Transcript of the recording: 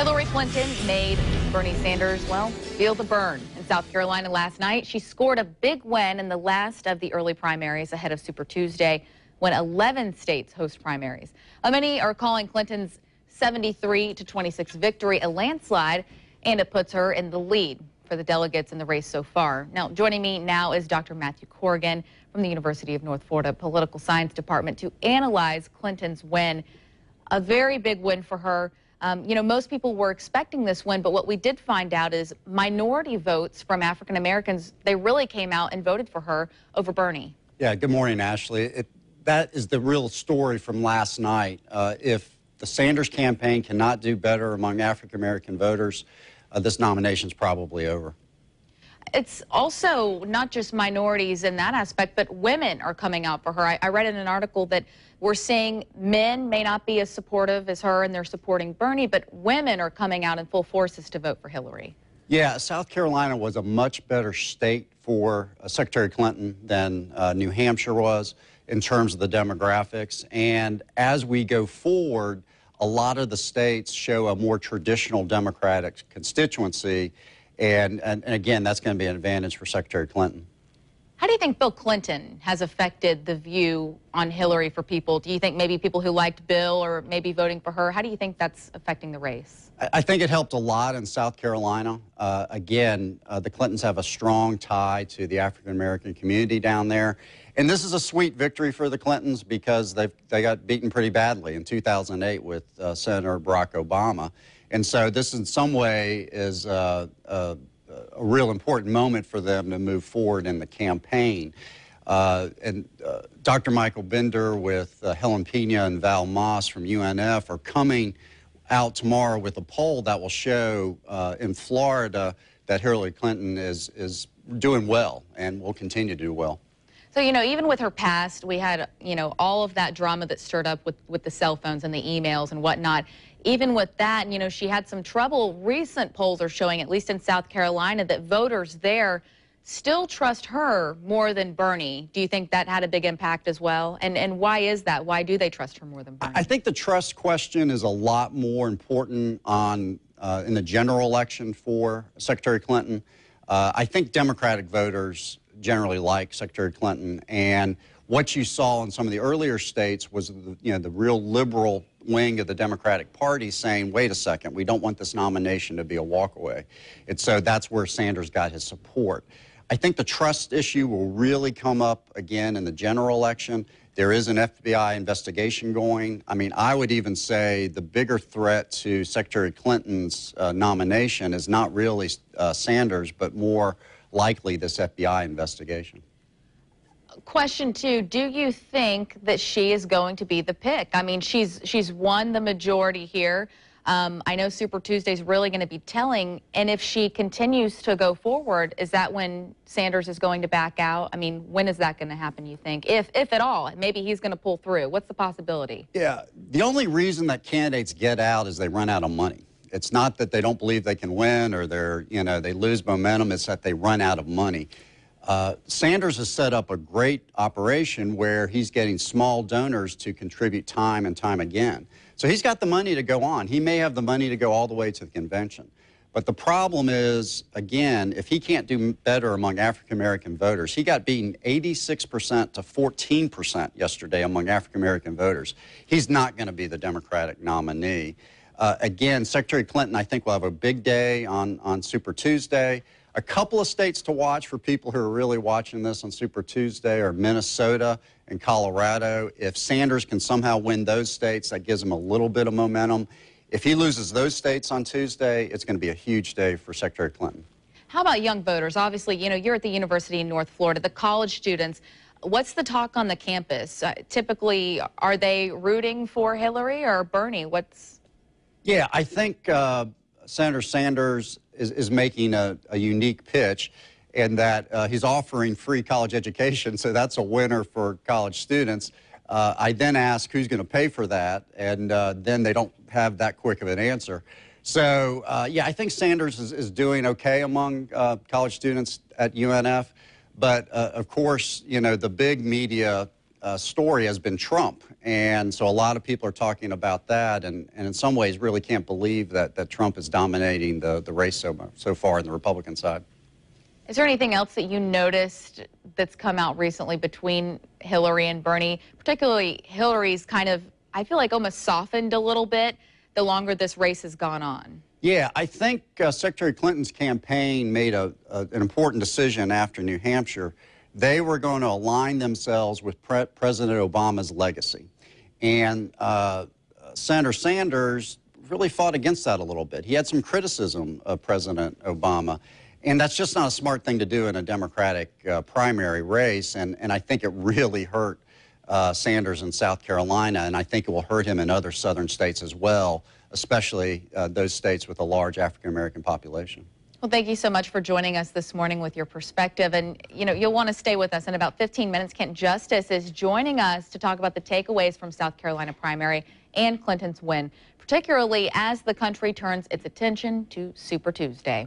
Hillary Clinton made Bernie Sanders, well, feel the burn. In South Carolina last night, she scored a big win in the last of the early primaries ahead of Super Tuesday, when 11 states host primaries. Many are calling Clinton's 73-26 victory a landslide, and it puts her in the lead for the delegates in the race so far. Now, joining me now is Dr. Matthew Corrigan from the University of North Florida Political Science Department to analyze Clinton's win. A very big win for her. Most people were expecting this win, but what we did find out is minority votes from African Americans, they really came out and voted for her over Bernie. Yeah, good morning, Ashley. That is the real story from last night. If the Sanders campaign cannot do better among African American voters, this nomination is probably over. It's also not just minorities in that aspect, but women are coming out for her. I read in an article that we're seeing men may not be as supportive as her, and they're supporting Bernie, but women are coming out in full forces to vote for Hillary. Yeah, South Carolina was a much better state for Secretary Clinton than New Hampshire was in terms of the demographics. And as we go forward, a lot of the states show a more traditional Democratic constituency. And again, that's going to be an advantage for Secretary Clinton. How do you think Bill Clinton has affected the view on Hillary for people? Do you think maybe people who liked Bill or maybe voting for her, how do you think that's affecting the race? I think it helped a lot in South Carolina. The Clintons have a strong tie to the African American community down there. And this is a sweet victory for the Clintons because they got beaten pretty badly in 2008 with Senator Barack Obama. And so this in some way is a real important moment for them to move forward in the campaign. Dr. Michael Bender with Helen Pena and Val Moss from UNF are coming out tomorrow with a poll that will show in Florida that Hillary Clinton is doing well and will continue to do well. So, even with her past, we had, all of that drama that stirred up with the cell phones and the emails and whatnot. Even with that, she had some trouble. Recent polls are showing, at least in South Carolina, that voters there still trust her more than Bernie. Do you think that had a big impact as well? And why is that? Why do they trust her more than Bernie? I think the trust question is a lot more important in the general election for Secretary Clinton. I think Democratic voters generally like Secretary Clinton, and what you saw in some of the earlier states was the real liberal wing of the Democratic Party saying, wait a second, we don't want this nomination to be a walkaway. And so that's where Sanders got his support. I think the trust issue will really come up again in the general election. There is an FBI investigation going. I mean, I would even say the bigger threat to Secretary Clinton's nomination is not really Sanders, but more likely this FBI investigation. Question two, do you think that she is going to be the pick? I mean, she's won the majority here. I know Super Tuesday is really going to be telling, and if she continues to go forward, is that when Sanders is going to back out? I mean, when is that going to happen, you think? If at all, maybe he's going to pull through. What's the possibility? Yeah, the only reason that candidates get out is they run out of money. It's not that they don't believe they can win or they lose momentum. It's that they run out of money. Sanders has set up a great operation where he's getting small donors to contribute time and time again. So he's got the money to go on. He may have the money to go all the way to the convention. But the problem is, again, if he can't do better among African-American voters, he got beaten 86% to 14% yesterday among African-American voters. He's not going to be the Democratic nominee. Again, Secretary Clinton, I think, will have a big day on Super Tuesday. A couple of states to watch for people who are really watching this on Super Tuesday are Minnesota and Colorado. If Sanders can somehow win those states, that gives him a little bit of momentum. If he loses those states on Tuesday, it's going to be a huge day for Secretary Clinton. How about young voters? Obviously, you're at the University in North Florida, the college students. What's the talk on the campus? Typically, are they rooting for Hillary or Bernie? Yeah, I think Senator Sanders is making a unique pitch in that he's offering free college education, so that's a winner for college students. I then ask who's going to pay for that, and then they don't have that quick of an answer. So, yeah, I think Sanders is doing okay among college students at UNF, but of course, the big media story has been Trump. And so a lot of people are talking about that, and in some ways really can't believe that Trump is dominating the race so far on the Republican side. Is there anything else that you noticed that's come out recently between Hillary and Bernie? Particularly Hillary's kind of, I feel like, almost softened a little bit the longer this race has gone on. Yeah, I think Secretary Clinton's campaign made an important decision after New Hampshire. They were going to align themselves with President Obama's legacy. And Senator Sanders really fought against that a little bit. He had some criticism of President Obama. And that's just not a smart thing to do in a Democratic primary race. And I think it really hurt Sanders in South Carolina, and I think it will hurt him in other southern states as well, especially those states with a large African-American population. Well, thank you so much for joining us this morning with your perspective. And, you know, you'll want to stay with us in about 15 minutes. Kent Justice is joining us to talk about the takeaways from South Carolina primary and Clinton's win, particularly as the country turns its attention to Super Tuesday.